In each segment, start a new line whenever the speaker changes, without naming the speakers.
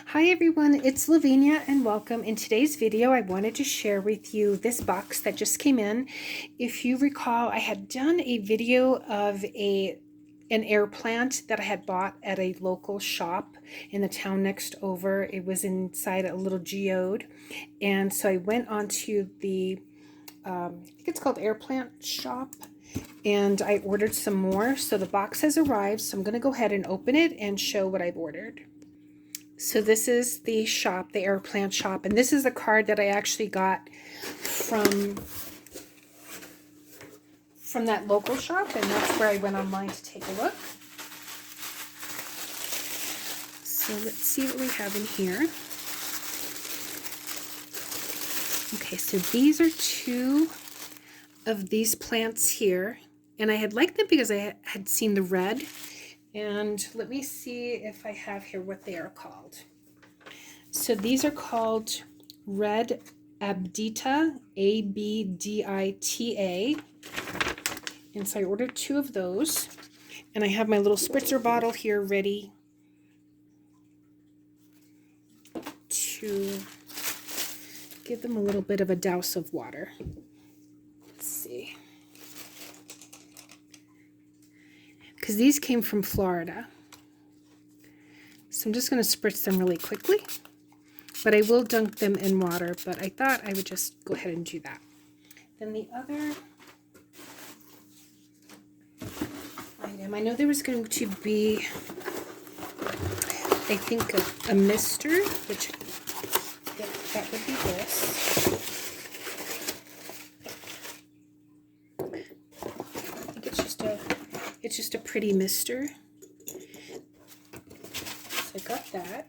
Hi everyone, it's Lavinia and welcome. In today's video, I wanted to share with you this box that just came in. If you recall, I had done a video of an air plant that I had bought at a local shop in the town next over. It was inside a little geode. And so I went onto the, I think it's called Air Plant Shop, and I ordered some more. So the box has arrived, so I'm going to go ahead and open it and show what I've ordered. So this is the shop, the Air Plant Shop, and this is a card that I actually got from that local shop, and that's where I went online to take a look. So let's see what we have in here. Okay, so these are two of these plants here, and I had liked them because I had seen the red. And let me see if I have here what they are called. So these are called Red Abdita, A-B-D-I-T-A. And so I ordered two of those. And I have my little spritzer bottle here ready to give them a little bit of a douse of water. Let's see. Because these came from Florida. So I'm just going to spritz them really quickly. But I will dunk them in water, but I thought I would just go ahead and do that. Then the other item, I know there was going to be, I think, a mister, which that would be this. I think it's just a pretty mister. So I got that.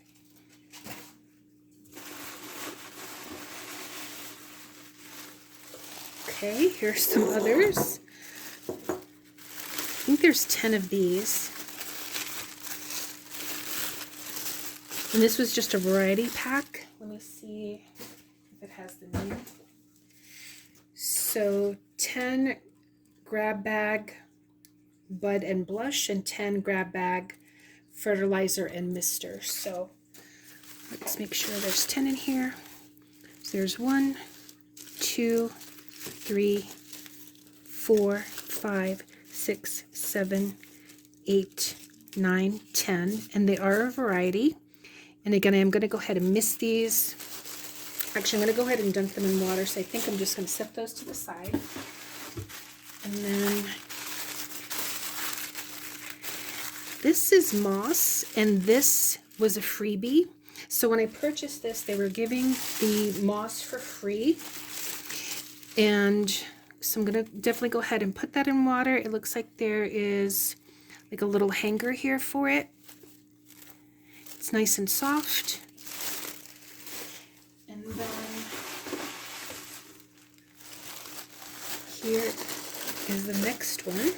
Okay, here's some others. I think there's 10 of these. And this was just a variety pack. Let me see if it has the name. So 10 grab bag bud and blush and 10 grab bag fertilizer and mister. So let's make sure there's 10 in here. So there's 1, 2, 3, 4, 5, 6, 7, 8, 9, 10, and they are a variety. And again, I'm going to go ahead and mist these. Actually, I'm going to go ahead and dunk them in water, so I think I'm just going to set those to the side. And then this is moss, and this was a freebie. So when I purchased this, they were giving the moss for free. And so I'm going to definitely go ahead and put that in water. It looks like there is like a little hanger here for it. It's nice and soft. And then here is the next one.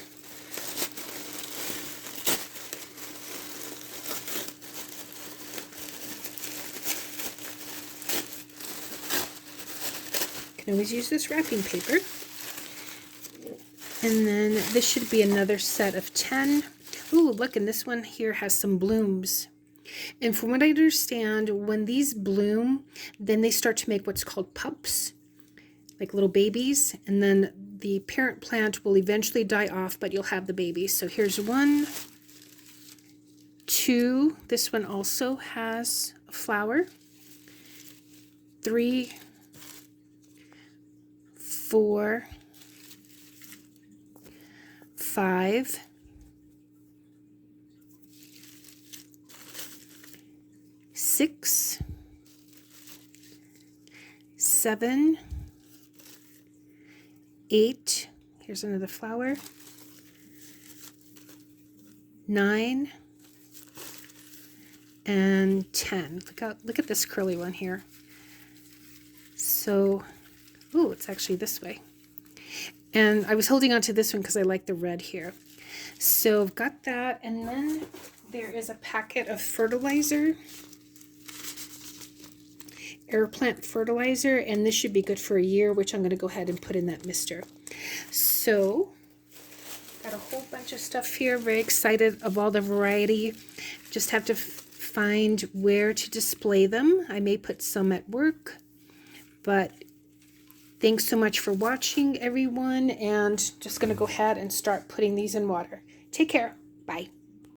You can always use this wrapping paper. And then this should be another set of 10. Ooh, look, and this one here has some blooms. And from what I understand, when these bloom, then they start to make what's called pups, like little babies. And then the parent plant will eventually die off, but you'll have the babies. So here's 1, 2. This one also has a flower. 3, 4, 5, 6, 7, 8. Here's another flower. 9 and 10. Look at this curly one here. So, ooh, it's actually this way. And I was holding on to this one because I like the red here. So I've got that, and then there is a packet of fertilizer, air plant fertilizer, and this should be good for a year, which I'm going to go ahead and put in that mister. So got a whole bunch of stuff here. Very excited of all the variety. Just have to find where to display them. I may put some at work, but thanks so much for watching, everyone, and just going to go ahead and start putting these in water. Take care. Bye.